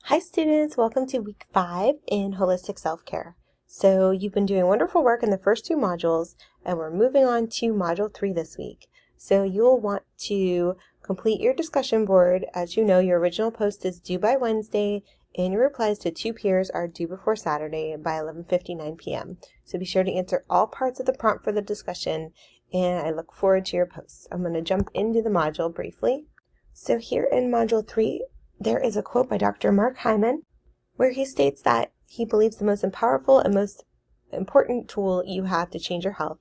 Hi students, welcome to week 5 in Holistic Self-Care. So you've been doing wonderful work in the first 2 modules and we're moving on to module 3 this week. So you'll want to complete your discussion board. As you know, your original post is due by Wednesday and your replies to 2 peers are due before Saturday by 11:59 p.m. So be sure to answer all parts of the prompt for the discussion and I look forward to your posts. I'm going to jump into the module briefly. So here in module 3, there is a quote by Dr. Mark Hyman where he states that he believes the most powerful and most important tool you have to change your health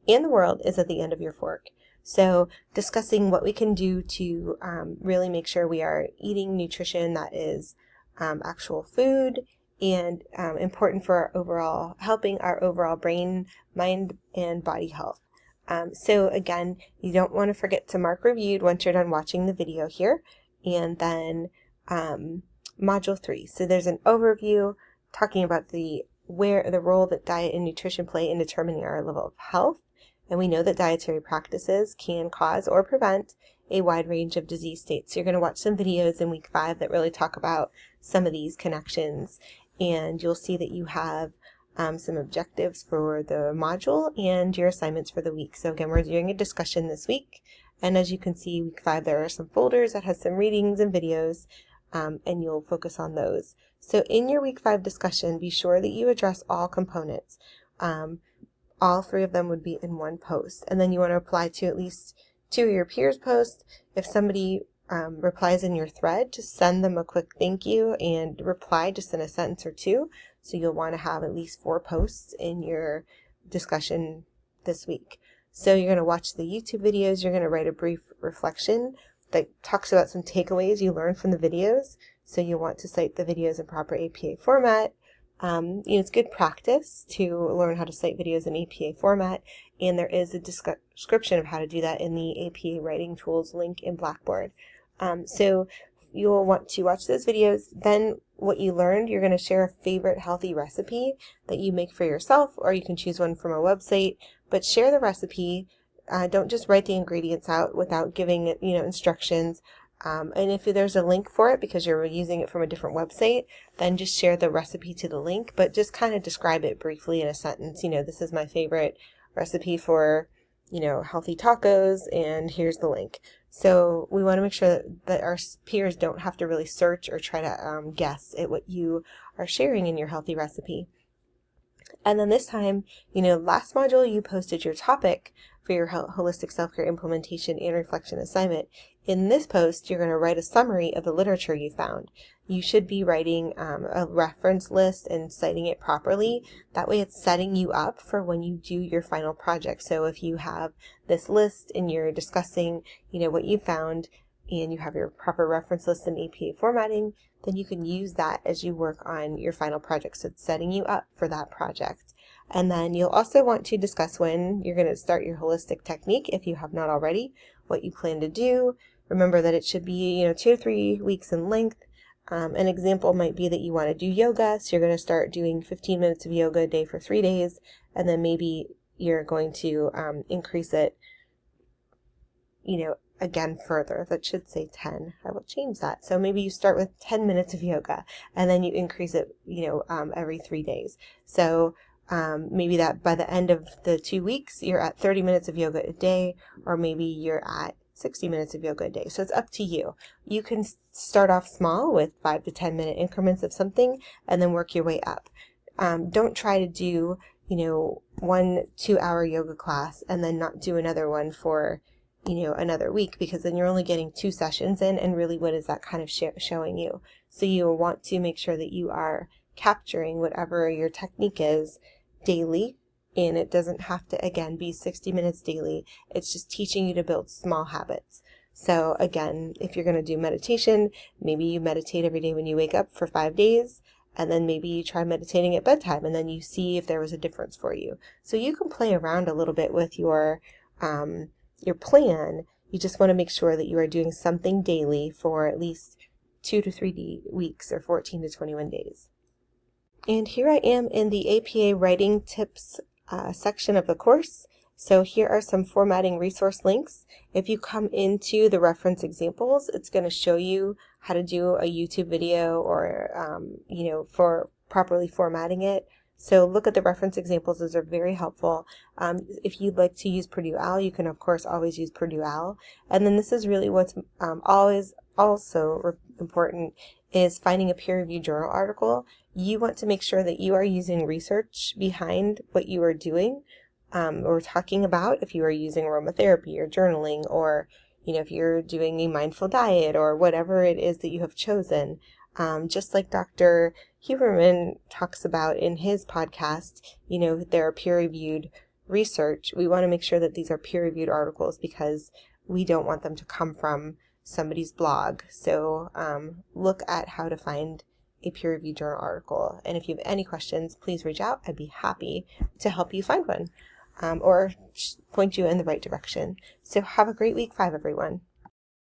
and the world is at the end of your fork. So discussing what we can do to really make sure we are eating nutrition that is actual food and important for our overall, helping our overall brain, mind, and body health. So again, you don't want to forget to mark reviewed once you're done watching the video here. And then module 3. So there's an overview talking about the role that diet and nutrition play in determining our level of health. And we know that dietary practices can cause or prevent a wide range of disease states. So you're going to watch some videos in week 5 that really talk about some of these connections. And you'll see that you have some objectives for the module and your assignments for the week. So again, we're doing a discussion this week. And as you can see, week 5, there are some folders that has some readings and videos, and you'll focus on those. So in your week 5 discussion, be sure that you address all components. All 3 of them would be in one post. And then you want to reply to at least 2 of your peers' posts. If somebody replies in your thread, just send them a quick thank you and reply just in a sentence or 2. So you'll want to have at least 4 posts in your discussion this week. So you're going to watch the YouTube videos, you're going to write a brief reflection that talks about some takeaways you learned from the videos. So you'll want to cite the videos in proper APA format. It's good practice to learn how to cite videos in APA format, and there is a description of how to do that in the APA Writing Tools link in Blackboard. So you'll want to watch those videos. Then what you learned, you're going to share a favorite healthy recipe that you make for yourself, or you can choose one from a website, but share the recipe. Don't just write the ingredients out without giving it, instructions. And if there's a link for it because you're using it from a different website, then just share the recipe to the link, but just kind of describe it briefly in a sentence. This is my favorite recipe for, healthy tacos, and here's the link. So we want to make sure that our peers don't have to really search or try to guess at what you are sharing in your healthy recipe. And then this time, last module you posted your topic for your holistic self-care implementation and reflection assignment. In this post, you're going to write a summary of the literature you found. You should be writing a reference list and citing it properly. That way it's setting you up for when you do your final project. So if you have this list and you're discussing, what you found, and you have your proper reference list in APA formatting, then you can use that as you work on your final project. So it's setting you up for that project. And then you'll also want to discuss when you're going to start your holistic technique, if you have not already, what you plan to do. Remember that it should be, 2 to 3 weeks in length. An example might be that you want to do yoga, so you're going to start doing 15 minutes of yoga a day for 3 days, and then maybe you're going to increase it, again further. That should say 10. I will change that. So maybe you start with 10 minutes of yoga and then you increase it, every 3 days. So maybe that by the end of the 2 weeks, you're at 30 minutes of yoga a day, or maybe you're at 60 minutes of yoga a day. So it's up to you. You can start off small with 5 to 10 minute increments of something and then work your way up. Don't try to do, 1 2-hour yoga class and then not do another one for another week, because then you're only getting 2 sessions in, and really what is that kind of showing you? So you will want to make sure that you are capturing whatever your technique is daily, and it doesn't have to, again, be 60 minutes daily. It's just teaching you to build small habits. So again, if you're going to do meditation, maybe you meditate every day when you wake up for 5 days, and then maybe you try meditating at bedtime, and then you see if there was a difference for you. So you can play around a little bit with your plan. You just want to make sure that you are doing something daily for at least 2 to 3 weeks or 14 to 21 days. And here I am in the APA Writing Tips section of the course, So here are some formatting resource links. If you come into the reference examples, it's going to show you how to do a YouTube video or, for properly formatting it. So look at the reference examples. Those are very helpful. If you'd like to use Purdue OWL, you can of course always use Purdue OWL. And then this is really what's always also important is finding a peer-reviewed journal article. You want to make sure that you are using research behind what you are doing or talking about. If you are using aromatherapy or journaling, or if you're doing a mindful diet or whatever it is that you have chosen. Just like Dr. Huberman talks about in his podcast, there are peer-reviewed research. We want to make sure that these are peer-reviewed articles because we don't want them to come from somebody's blog. So look at how to find a peer-reviewed journal article. And if you have any questions, please reach out. I'd be happy to help you find one or point you in the right direction. So have a great week 5, everyone.